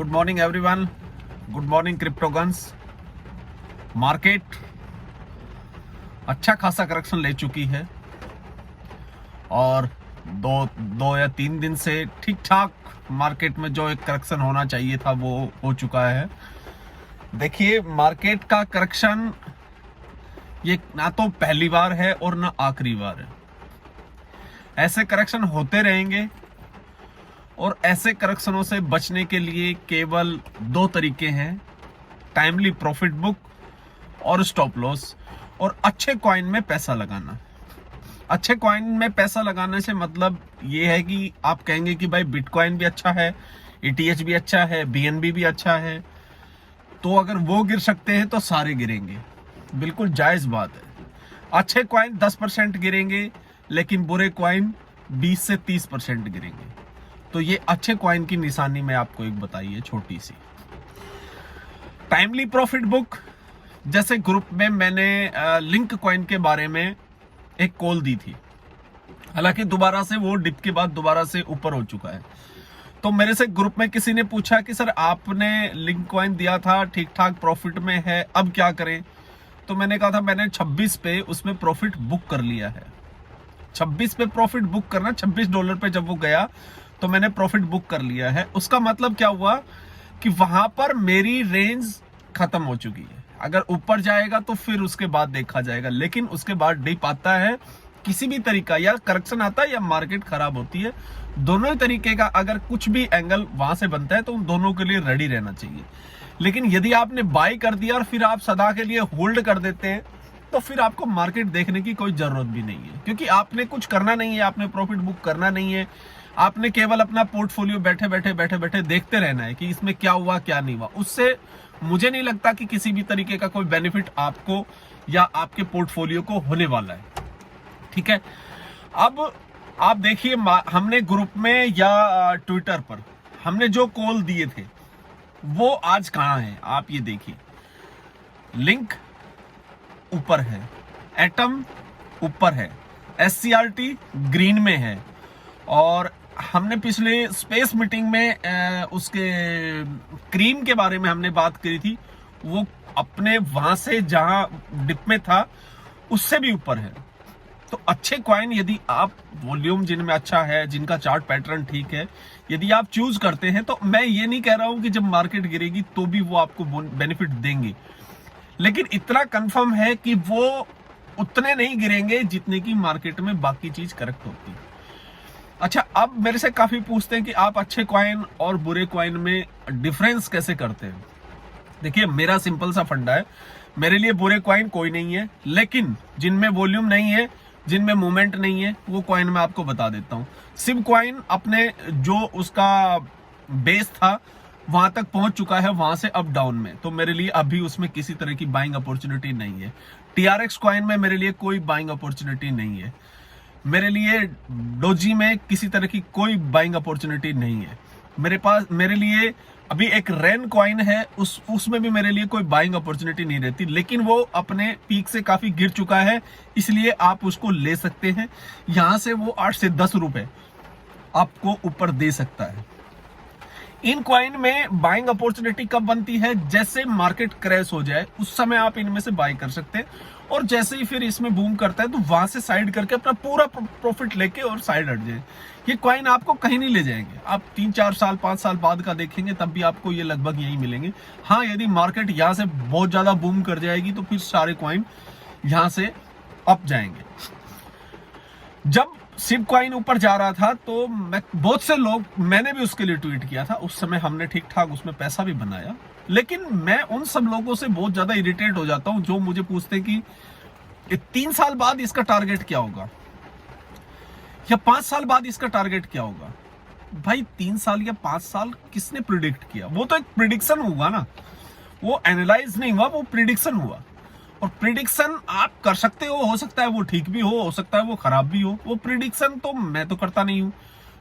Good morning everyone, good morning cryptogans. Market अच्छा खासा correction ले चुकी है और दो या तीन दिन से ठीक ठाक मार्केट में जो एक करेक्शन होना चाहिए था वो हो चुका है। देखिए, मार्केट का करेक्शन ये ना तो पहली बार है और ना आखिरी बार है। ऐसे करेक्शन होते रहेंगे और ऐसे करेक्शनों से बचने के लिए केवल दो तरीके हैं, टाइमली प्रॉफिट बुक और स्टॉप लॉस, और अच्छे कॉइन में पैसा लगाना। अच्छे कॉइन में पैसा लगाने से मतलब ये है कि आप कहेंगे कि भाई बिटकॉइन भी अच्छा है, ETH भी अच्छा है, BNB भी अच्छा है, तो अगर वो गिर सकते हैं तो सारे गिरेंगे। बिल्कुल जायज बात है। अच्छे कॉइन 10% गिरेंगे लेकिन बुरे कॉइन 20 से 30% गिरेंगे। तो ये अच्छे कॉइन की निशानी मैं आपको एक बताइए छोटी सी। टाइमली प्रॉफिट बुक, जैसे ग्रुप में मैंने लिंक कॉइन के बारे में एक कॉल दी थी, हालांकि दोबारा से वो डिप के बाद दोबारा से ऊपर हो चुका है। तो मेरे से ग्रुप में किसी ने पूछा कि सर आपने लिंक कॉइन दिया था, ठीक ठाक प्रॉफिट में है, अब क्या करें? तो मैंने कहा था मैंने 26 पे उसमें प्रॉफिट बुक कर लिया है। 26 पे प्रॉफिट बुक करना, $26 पे जब वो गया तो मैंने प्रॉफिट बुक कर लिया है। उसका मतलब क्या हुआ कि वहां पर मेरी रेंज खत्म हो चुकी है। अगर ऊपर जाएगा तो फिर उसके बाद देखा जाएगा, लेकिन उसके बाद डिप आता है, किसी भी तरीका या करेक्शन आता है या मार्केट खराब होती है, दोनों ही तरीके का अगर कुछ भी एंगल वहां से बनता है तो उन दोनों के लिए रेडी रहना चाहिए। लेकिन यदि आपने बाय कर दिया और फिर आप सदा के लिए होल्ड कर देते हैं तो फिर आपको मार्केट देखने की कोई जरूरत भी नहीं है, क्योंकि आपने कुछ करना नहीं है, आपने प्रॉफिट बुक करना नहीं है। आपने केवल अपना पोर्टफोलियो बैठे बैठे देखते रहना है कि इसमें क्या हुआ क्या नहीं हुआ। उससे मुझे नहीं लगता कि किसी भी तरीके का कोई बेनिफिट आपको या आपके पोर्टफोलियो को होने वाला है। ठीक है, अब आप देखिए, हमने ग्रुप में या ट्विटर पर हमने जो कॉल दिए थे वो आज कहां है आप ये देखिए। लिंक ऊपर है, एटम ऊपर है, SCRT ग्रीन में है, और हमने पिछले स्पेस मीटिंग में उसके क्रीम के बारे में हमने बात करी थी, वो अपने वहां से जहां डिप में था उससे भी ऊपर है। तो अच्छे कॉइन यदि आप वॉल्यूम जिनमें अच्छा है, जिनका चार्ट पैटर्न ठीक है, यदि आप चूज करते हैं, तो मैं ये नहीं कह रहा हूं कि जब मार्केट गिरेगी तो भी वो आपको बेनिफिट देंगे, लेकिन इतना कंफर्म है कि वो उतने नहीं गिरेंगे जितने की मार्केट में बाकी चीज करेक्ट होती है। अच्छा, अब मेरे से काफी पूछते हैं कि आप अच्छे कॉइन और बुरे कॉइन में डिफरेंस कैसे करते हैं। देखिए, मेरा सिंपल सा फंडा है, मेरे लिए बुरे कॉइन कोई नहीं है, लेकिन जिनमें वॉल्यूम नहीं है, जिनमें मूवमेंट नहीं है, वो कॉइन मैं आपको बता देता हूं। सिम कॉइन अपने जो उसका बेस था वहां तक पहुंच चुका है, वहां से अप डाउन में, तो मेरे लिए अभी उसमें किसी तरह की बाइंग अपॉर्चुनिटी नहीं है। TRX कॉइन में मेरे लिए कोई बाइंग अपॉर्चुनिटी नहीं है। मेरे लिए डोजी में किसी तरह की कोई बाइंग अपॉर्चुनिटी नहीं है। मेरे लिए अभी एक रेन कॉइन है, उसमें भी मेरे लिए कोई बाइंग अपॉर्चुनिटी नहीं रहती, लेकिन वो अपने पीक से काफी गिर चुका है, इसलिए आप उसको ले सकते हैं। यहां से वो 8 से 10 रुपए आपको ऊपर दे सकता है। इन कॉइन में बाइंग अपॉर्चुनिटी कब बनती है? जैसे मार्केट क्रैश हो जाए उस समय आप इनमें से बाय कर सकते हैं, और जैसे ही फिर इसमें बूम करता है तो वहां से साइड करके अपना पूरा प्रॉफिट लेके और साइड हट जाए। ये कॉइन आपको कहीं नहीं ले जाएंगे। आप 3-4 साल 5 साल बाद का देखेंगे तब भी आपको ये लगभग यही मिलेंगे। हाँ, यदि मार्केट यहां से बहुत ज्यादा बूम कर जाएगी तो फिर सारे कॉइन यहां से अप जाएंगे। जब सिप कॉइन ऊपर जा रहा था तो बहुत से लोग, मैंने भी उसके लिए ट्वीट किया था, उस समय हमने ठीक ठाक उसमें पैसा भी बनाया, लेकिन मैं उन सब लोगों से बहुत ज्यादा इरिटेट हो जाता हूं जो मुझे पूछते हैं कि 3 साल बाद इसका टारगेट क्या होगा या 5 साल बाद इसका टारगेट क्या होगा। भाई 3 साल या 5 साल किसने प्रिडिक्ट किया? वो तो एक प्रिडिक्शन हुआ ना, वो एनालाइज नहीं हुआ, वो प्रिडिक्शन हुआ। और प्रिडिक्शन आप कर सकते हो सकता है वो ठीक भी हो सकता है वो खराब भी हो। वो प्रिडिक्शन तो मैं तो करता नहीं हूं।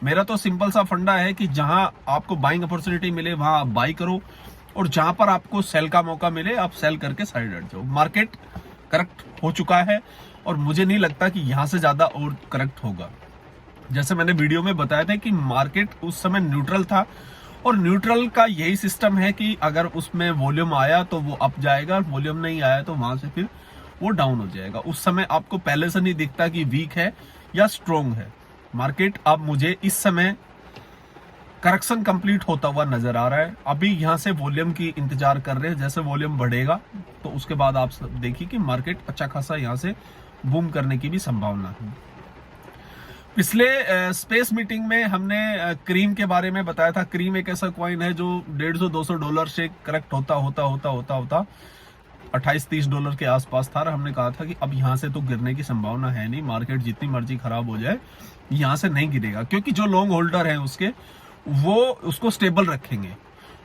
मेरा तो सिंपल सा फंडा है कि जहां आपको बाइंग अपॉर्चुनिटी मिले वहां आप बाई करो, और जहां पर आपको सेल का मौका मिले आप सेल करके साइड हट जाओ। मार्केट करेक्ट हो चुका है और मुझे नहीं लगता कि यहां से ज्यादा और करेक्ट होगा। जैसे मैंने वीडियो में बताया था कि मार्केट उस समय न्यूट्रल था और न्यूट्रल का यही सिस्टम है कि अगर उसमें वॉल्यूम आया तो वो अप जाएगा, वॉल्यूम नहीं आया तो वहां से फिर वो डाउन हो जाएगा। उस समय आपको पहले से नहीं दिखता कि वीक है या स्ट्रोंग है मार्केट। अब मुझे इस समय करेक्शन कंप्लीट होता हुआ नजर आ रहा है। अभी यहां से वॉल्यूम की इंतजार कर रहे हैं, जैसे वॉल्यूम बढ़ेगा तो उसके बाद आप देखिए कि मार्केट अच्छा खासा यहां से बूम करने की भी संभावना है। पिछले स्पेस मीटिंग में हमने क्रीम के बारे में बताया था। क्रीम एक ऐसा कॉइन है जो $150-200 से करेक्ट होता 28-30 डॉलर के आसपास था। हमने कहा था कि अब यहां से तो गिरने की संभावना है नहीं, मार्केट जितनी मर्जी खराब हो जाए यहां से नहीं गिरेगा, क्योंकि जो लॉन्ग होल्डर है उसके वो उसको स्टेबल रखेंगे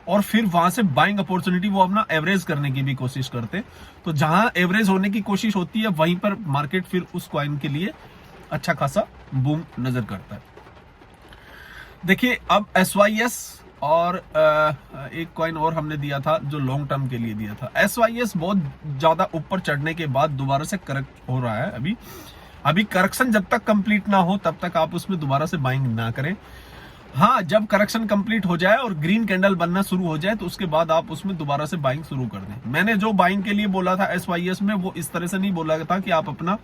और फिर वहां से बाइंग अपॉर्चुनिटी वो अपना एवरेज करने की भी कोशिश करते। तो जहां एवरेज होने की कोशिश होती है वहीं पर मार्केट फिर उस कॉइन के लिए अच्छा खासा बूम नजर करता है। देखिए अब SYS और एक कॉइन और हमने दिया था जो लॉन्ग टर्म के लिए दिया था। SYS बहुत ज्यादा ऊपर चढ़ने के बाद दोबारा से करेक्ट हो रहा है। अभी करेक्शन जब तक कंप्लीट ना हो तब तक आप उसमें दोबारा से बाइंग ना करें। हाँ, जब करेक्शन कंप्लीट हो जाए और ग्रीन कैंडल बनना शुरू हो जाए तो उसके बाद आप उसमें दोबारा से बाइंग शुरू कर दें। मैंने जो बाइंग के लिए बोला था SYS में, वो इस तरह से नहीं बोला था कि आप अपना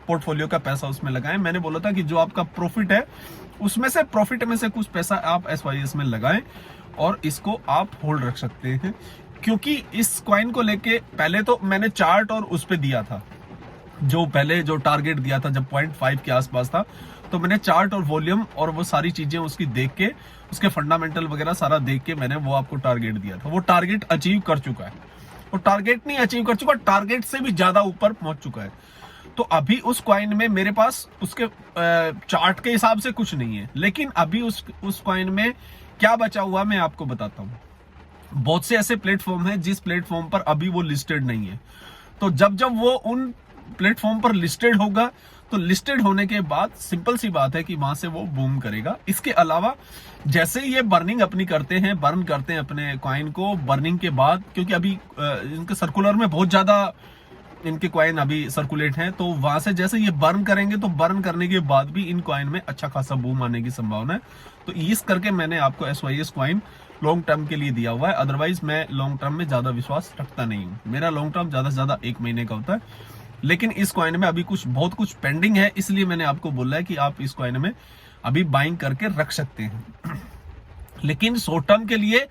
पोर्टफोलियो का पैसा उसमें लगाएं। मैंने बोला था कि जो आपका प्रॉफिट है उसमें से प्रॉफिट में से कुछ पैसा आप SYS में लगाएं और इसको आप होल्ड रख सकते हैं। क्योंकि इस कॉइन को लेके पहले तो मैंने चार्ट और उस पे दिया था, जो पहले जो टारगेट दिया था जब 0.5 के आसपास था, तो मैंने चार्ट और वॉल्यूम और वो सारी चीजें उसकी देख के, उसके फंडामेंटल वगैरह सारा देख के मैंने वो आपको टारगेट दिया था। वो टारगेट अचीव कर चुका है, वो टारगेट नहीं अचीव कर चुका, टारगेट से भी ज्यादा ऊपर पहुंच चुका है। तो अभी उस कॉइन में मेरे पास उसके चार्ट के हिसाब से कुछ नहीं है, लेकिन अभी उस कॉइन में क्या बचा हुआ मैं आपको बताता हूं। बहुत से ऐसे प्लेटफॉर्म हैं जिस प्लेटफॉर्म पर अभी वो लिस्टेड नहीं है। तो जब वो उन प्लेटफॉर्म पर लिस्टेड होगा तो लिस्टेड होने के बाद सिंपल सी बात है कि वहां से वो बूम करेगा। इसके अलावा जैसे ये बर्निंग अपनी बर्न करते हैं अपने कॉइन को, बर्निंग के बाद, क्योंकि अभी इनके सर्कुलर में बहुत ज्यादा इनके कॉइन अभी सर्कुलेट हैं, तो वहां से जैसे ये बर्न करेंगे तो बर्न करने के बाद भी इन कॉइन में अच्छा खासा बूम आने की संभावना है। तो इस करके मैंने आपको SYS कॉइन लॉन्ग टर्म के लिए दिया हुआ है। अदरवाइज मैं लॉन्ग टर्म में ज्यादा विश्वास रखता नहीं हूं। मेरा लॉन्ग टर्म ज्यादा से ज्यादा 1 महीने का होता है, लेकिन इस कॉइन में अभी बहुत कुछ पेंडिंग है, इसलिए मैंने आपको बोला है कि आप इस कॉइन में अभी बाइंग करके रख सकते हैं। लेकिन शॉर्ट टर्म के लिए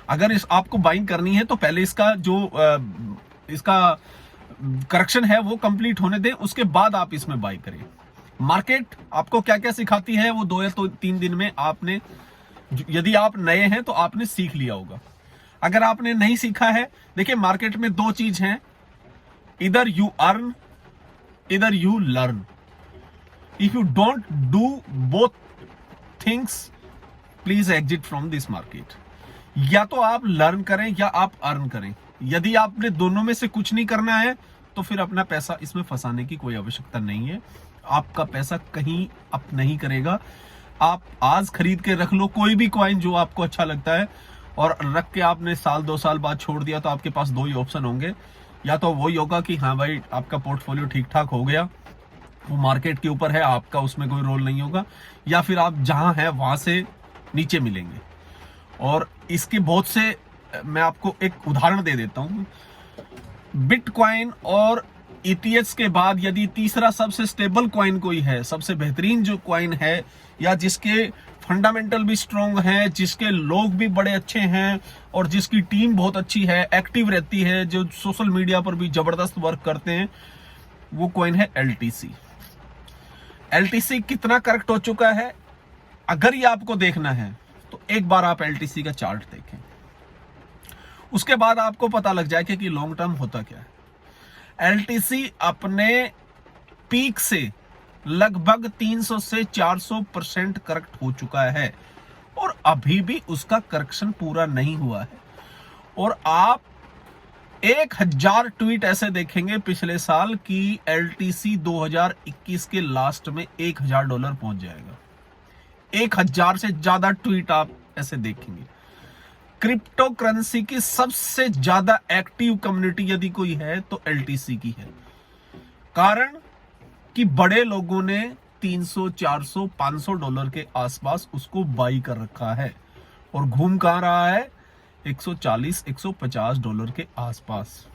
अगर आपको बाइंग करनी है तो पहले इसका जो इसका करेक्शन है वो कंप्लीट होने दें, उसके बाद आप इसमें बाई करें। मार्केट आपको क्या क्या सिखाती है वो 2 या 3 दिन में आपने, यदि आप नए हैं तो आपने सीख लिया होगा। अगर आपने नहीं सीखा है, देखिए मार्केट में 2 चीज हैं, इधर यू अर्न, इधर you learn. If you don't do both things, please exit from this market. या तो आप लर्न करें या आप अर्न करें। यदि आपने दोनों में से कुछ नहीं करना है तो फिर अपना पैसा इसमें फंसाने की कोई आवश्यकता नहीं है। आपका पैसा कहीं अप नहीं करेगा। आप आज खरीद के रख लो कोई भी कॉइन जो आपको अच्छा लगता है, और रख के आपने 1-2 साल बाद छोड़ दिया तो आपके पास 2 ही ऑप्शन होंगे। या तो वही होगा कि हाँ भाई आपका पोर्टफोलियो ठीक ठाक हो गया, वो मार्केट के ऊपर है, आपका उसमें कोई रोल नहीं होगा, या फिर आप जहां हैं वहां से नीचे मिलेंगे। और इसके बहुत से मैं आपको एक उदाहरण दे देता हूं। बिटकॉइन और ETH के बाद यदि तीसरा सबसे स्टेबल कॉइन कोई है, सबसे बेहतरीन जो कॉइन है, या जिसके फंडामेंटल भी स्ट्रॉन्ग है, जिसके लोग भी बड़े अच्छे हैं और जिसकी टीम बहुत अच्छी है, एक्टिव रहती है, जो सोशल मीडिया पर भी जबरदस्त वर्क करते हैं, वो कॉइन है LTC। LTC कितना करेक्ट हो चुका है, अगर ये आपको देखना है तो एक बार आप LTC का चार्ट देखें, उसके बाद आपको पता लग जाएगा कि लॉन्ग टर्म होता क्या है। LTC अपने पीक से लगभग 300 से 400% करेक्ट हो चुका है और अभी भी उसका करेक्शन पूरा नहीं हुआ है। और आप 1000 ट्वीट ऐसे देखेंगे पिछले साल कि LTC 2021 के लास्ट में $1000 पहुंच जाएगा। 1000 से ज्यादा ट्वीट आप ऐसे देखेंगे। क्रिप्टो करेंसी की सबसे ज्यादा एक्टिव कम्युनिटी यदि कोई है तो LTC की है। कारण कि बड़े लोगों ने $300, $400, $500 के आसपास उसको बाई कर रखा है। और घूम कहां रहा है, 140-150 डॉलर के आसपास।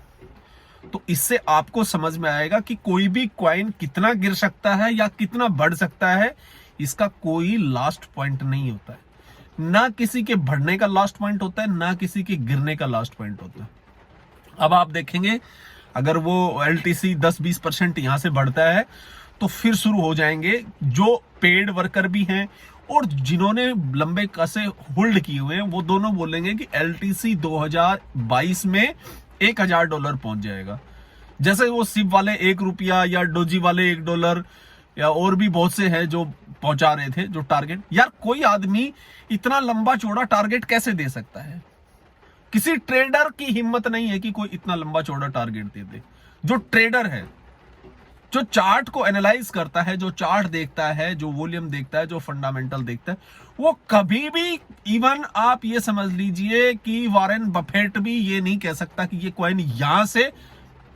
तो इससे आपको समझ में आएगा कि कोई भी कॉइन कितना गिर सकता है या कितना बढ़ सकता है, इसका कोई लास्ट पॉइंट नहीं होता है। ना किसी के बढ़ने का लास्ट पॉइंट होता है, ना किसी के गिरने का लास्ट पॉइंट होता है। अब आप देखेंगे अगर वो LTC 10-20% यहां से बढ़ता है तो फिर शुरू हो जाएंगे जो पेड वर्कर भी हैं और जिन्होंने लंबे कसे होल्ड किए हुए हैं, वो दोनों बोलेंगे कि LTC 2022 में $1000 पहुंच जाएगा। जैसे वो सिप वाले ₹1 या डोजी वाले $1 या और भी बहुत से हैं जो पहुंचा रहे थे जो टारगेट। यार कोई आदमी इतना लंबा चौड़ा टारगेट कैसे दे सकता है? किसी ट्रेडर की हिम्मत नहीं है कि कोई इतना लंबा चौड़ा टारगेट दे दे। जो ट्रेडर है, जो चार्ट को एनालाइज करता है, जो चार्ट देखता है, जो वॉल्यूम देखता है, जो फंडामेंटल देखता है, वो कभी भी, इवन आप ये समझ लीजिए कि वॉरेन बफेट भी ये नहीं कह सकता कि ये कॉइन यहां से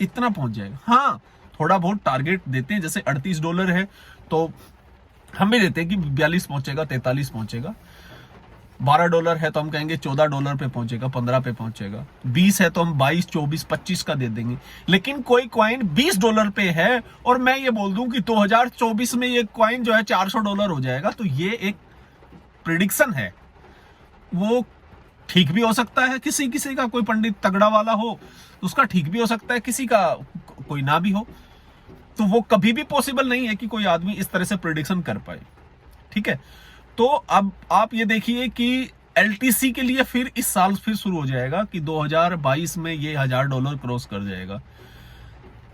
इतना पहुंच जाएगा। हाँ, थोड़ा बहुत टारगेट देते हैं, जैसे $38 है तो हम भी देते हैं कि 42 पहुंचेगा, 43 पहुंचेगा। $12 है तो हम कहेंगे $14 पे पहुंचेगा, 15 पे पहुंचेगा। 20 है तो हम 22, 24, 25 का दे देंगे। लेकिन कोई कॉइन $20 पे है और मैं ये बोल दूं कि 2024 में ये कॉइन जो है $400 हो जाएगा, तो ये एक प्रिडिक्शन है। वो ठीक भी हो सकता है, किसी किसी का कोई पंडित तगड़ा वाला हो तो उसका ठीक भी हो सकता है, किसी का कोई ना भी हो। तो वो कभी भी पॉसिबल नहीं है कि कोई आदमी इस तरह से प्रिडिक्शन कर पाए। ठीक है, तो अब आप ये देखिए कि LTC के लिए फिर इस साल फिर शुरू हो जाएगा कि 2022 में ये $1000 क्रॉस कर जाएगा।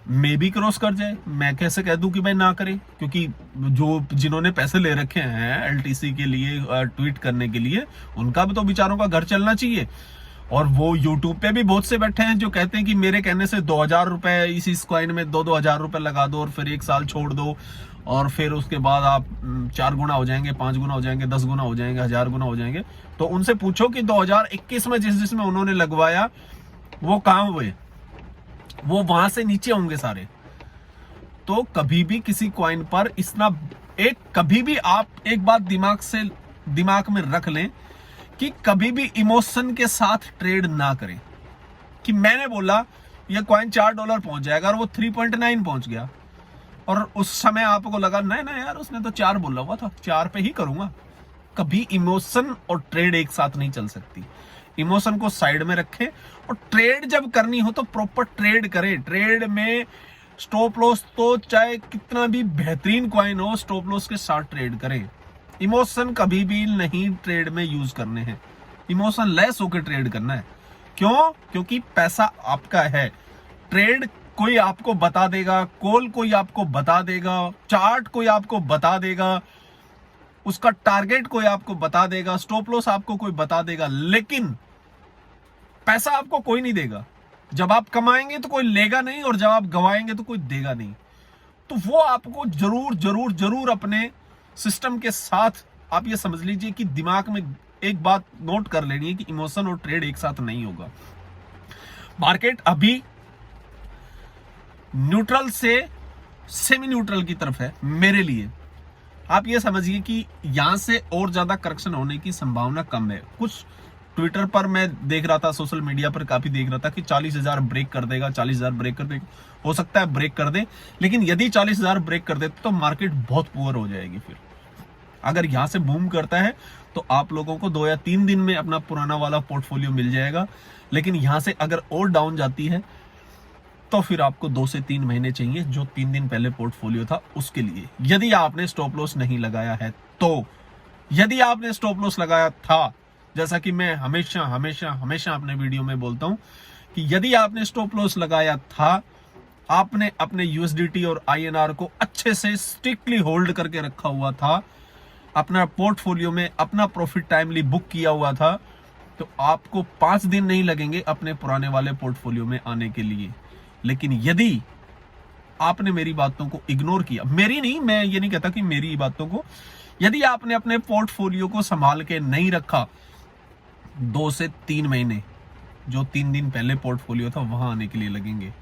मे भी क्रॉस कर जाए, मैं कैसे कह दूं कि भाई ना करे, क्योंकि जो जिन्होंने पैसे ले रखे हैं LTC के लिए ट्वीट करने के लिए, उनका भी तो बेचारों का घर चलना चाहिए। और वो यूट्यूब पे भी बहुत से बैठे हैं जो कहते हैं कि मेरे कहने से 2000 रुपए इस कॉइन में 2-2 हजार रुपए लगा दो और फिर 1 साल छोड़ दो और फिर उसके बाद आप 4 गुना हो जाएंगे, 5 गुना हो जाएंगे, 10 गुना हो जाएंगे, 1000 गुना हो जाएंगे। तो उनसे पूछो कि 2021 में जिसमें उन्होंने लगवाया वो कहां हुए, वो वहां से नीचे होंगे सारे। तो कभी भी किसी कॉइन पर कभी भी आप एक बात दिमाग में रख लें कि कभी भी इमोशन के साथ ट्रेड ना करें। कि मैंने बोला ये कॉइन $4 पहुंच जाएगा और वो 3.9 पहुंच गया और उस समय आपको लगा नहीं ना यार उसने तो 4 बोला हुआ था, 4 पे ही करूंगा। कभी इमोशन और ट्रेड एक साथ नहीं चल सकती। इमोशन को साइड में रखें और ट्रेड जब करनी हो तो प्रॉपर ट्रेड करें। ट्रेड में स्टॉप लॉस तो चाहे कितना भी बेहतरीन कॉइन हो, स्टॉप लॉस के साथ ट्रेड करें। इमोशन कभी भी नहीं ट्रेड में यूज करने हैं, इमोशन लेस होकर ट्रेड करना है। क्यों? क्योंकि पैसा आपका है। ट्रेड कोई आपको बता देगा, कॉल कोई आपको बता देगा, चार्ट कोई आपको बता देगा, उसका टारगेट कोई आपको बता देगा, स्टॉप लॉस आपको कोई बता देगा, लेकिन पैसा आपको कोई नहीं देगा। जब आप कमाएंगे तो कोई लेगा नहीं और जब आप गवाएंगे तो कोई देगा नहीं। तो वो आपको जरूर जरूर जरूर अपने सिस्टम के साथ आप ये समझ लीजिए कि दिमाग में एक बात नोट कर लेनी है कि इमोशन और ट्रेड एक साथ नहीं होगा। मार्केट अभी न्यूट्रल से सेमी न्यूट्रल की तरफ है मेरे लिए। आप ये समझिए कि यहां से और ज्यादा करेक्शन होने की संभावना कम है। कुछ ट्विटर पर मैं देख रहा था, सोशल मीडिया पर काफी देख रहा था कि 40,000 ब्रेक कर देगा, 40,000 ब्रेक कर देगा। हो सकता है ब्रेक कर दे, लेकिन यदि 40,000 ब्रेक कर दे तो मार्केट बहुत पुअर हो जाएगी। फिर अगर यहां से बूम करता है तो आप लोगों को 2 या 3 दिन में अपना पुराना वाला पोर्टफोलियो मिल जाएगा। लेकिन यहां से अगर और डाउन जाती है तो फिर आपको 2 से 3 महीने चाहिए, जो 3 दिन पहले पोर्टफोलियो था उसके लिए, यदि आपने स्टॉप लॉस नहीं लगाया है तो। यदि आपने स्टॉप लॉस लगाया था, जैसा कि मैं हमेशा हमेशा हमेशा अपने वीडियो में बोलता हूं कि यदि आपने स्टॉप लॉस लगाया था, आपने अपने USDT और INR को अच्छे से स्ट्रिक्टली होल्ड करके रखा हुआ था, अपना पोर्टफोलियो में अपना प्रॉफिट टाइमली बुक किया हुआ था, तो आपको 5 दिन नहीं लगेंगे अपने पुराने वाले पोर्टफोलियो में आने के लिए। लेकिन यदि आपने मेरी बातों को इग्नोर किया, मेरी नहीं, मैं ये नहीं कहता कि मेरी बातों को, यदि आपने अपने पोर्टफोलियो को संभाल के नहीं रखा, 2 से 3 महीने जो 3 दिन पहले पोर्टफोलियो था वहां आने के लिए लगेंगे।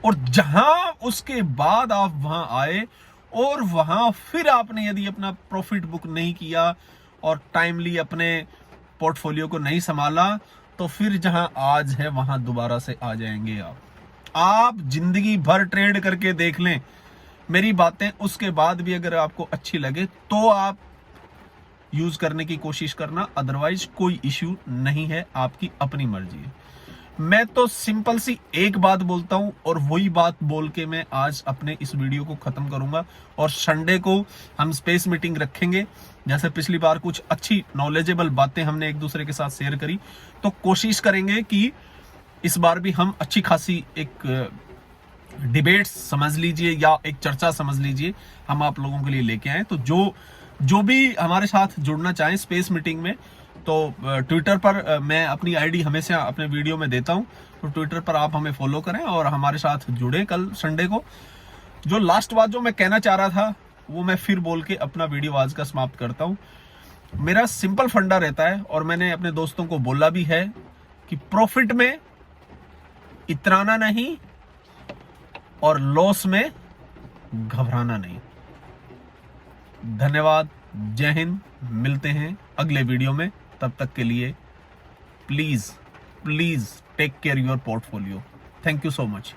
और जहां उसके बाद आप वहां आए और वहां फिर आपने यदि अपना प्रॉफिट बुक नहीं किया और टाइमली अपने पोर्टफोलियो को नहीं संभाला तो फिर जहां आज है वहां दोबारा से आ जाएंगे आप जिंदगी भर ट्रेड करके देख लें मेरी बातें, उसके बाद भी अगर आपको अच्छी लगे तो आप यूज करने की कोशिश करना, अदरवाइज कोई इश्यू नहीं है, आपकी अपनी मर्जी है। मैं तो सिंपल सी एक बात बोलता हूं और वही बात बोल के मैं आज अपने इस वीडियो को खत्म करूंगा। और संडे को हम स्पेस मीटिंग रखेंगे। जैसे पिछली बार कुछ अच्छी नॉलेजेबल बातें हमने एक दूसरे के साथ शेयर करी, तो कोशिश करेंगे कि इस बार भी हम अच्छी खासी एक डिबेट समझ लीजिए या एक चर्चा समझ लीजिए हम आप लोगों के लिए लेके आए। तो जो भी हमारे साथ जुड़ना चाहें स्पेस मीटिंग में, तो ट्विटर पर मैं अपनी आईडी हमेशा अपने वीडियो में देता हूं, तो ट्विटर पर आप हमें फॉलो करें और हमारे साथ जुड़े कल संडे को। जो लास्ट बात जो मैं कहना चाह रहा था वो मैं फिर बोल के अपना वीडियो आज का समाप्त करता हूं। मेरा सिंपल फंडा रहता है और मैंने अपने दोस्तों को बोला भी है कि प्रॉफिट में इतराना नहीं और लॉस में घबराना नहीं। धन्यवाद, जय हिंद, मिलते हैं अगले वीडियो में। तब तक के लिए please take care your portfolio. Thank you so much.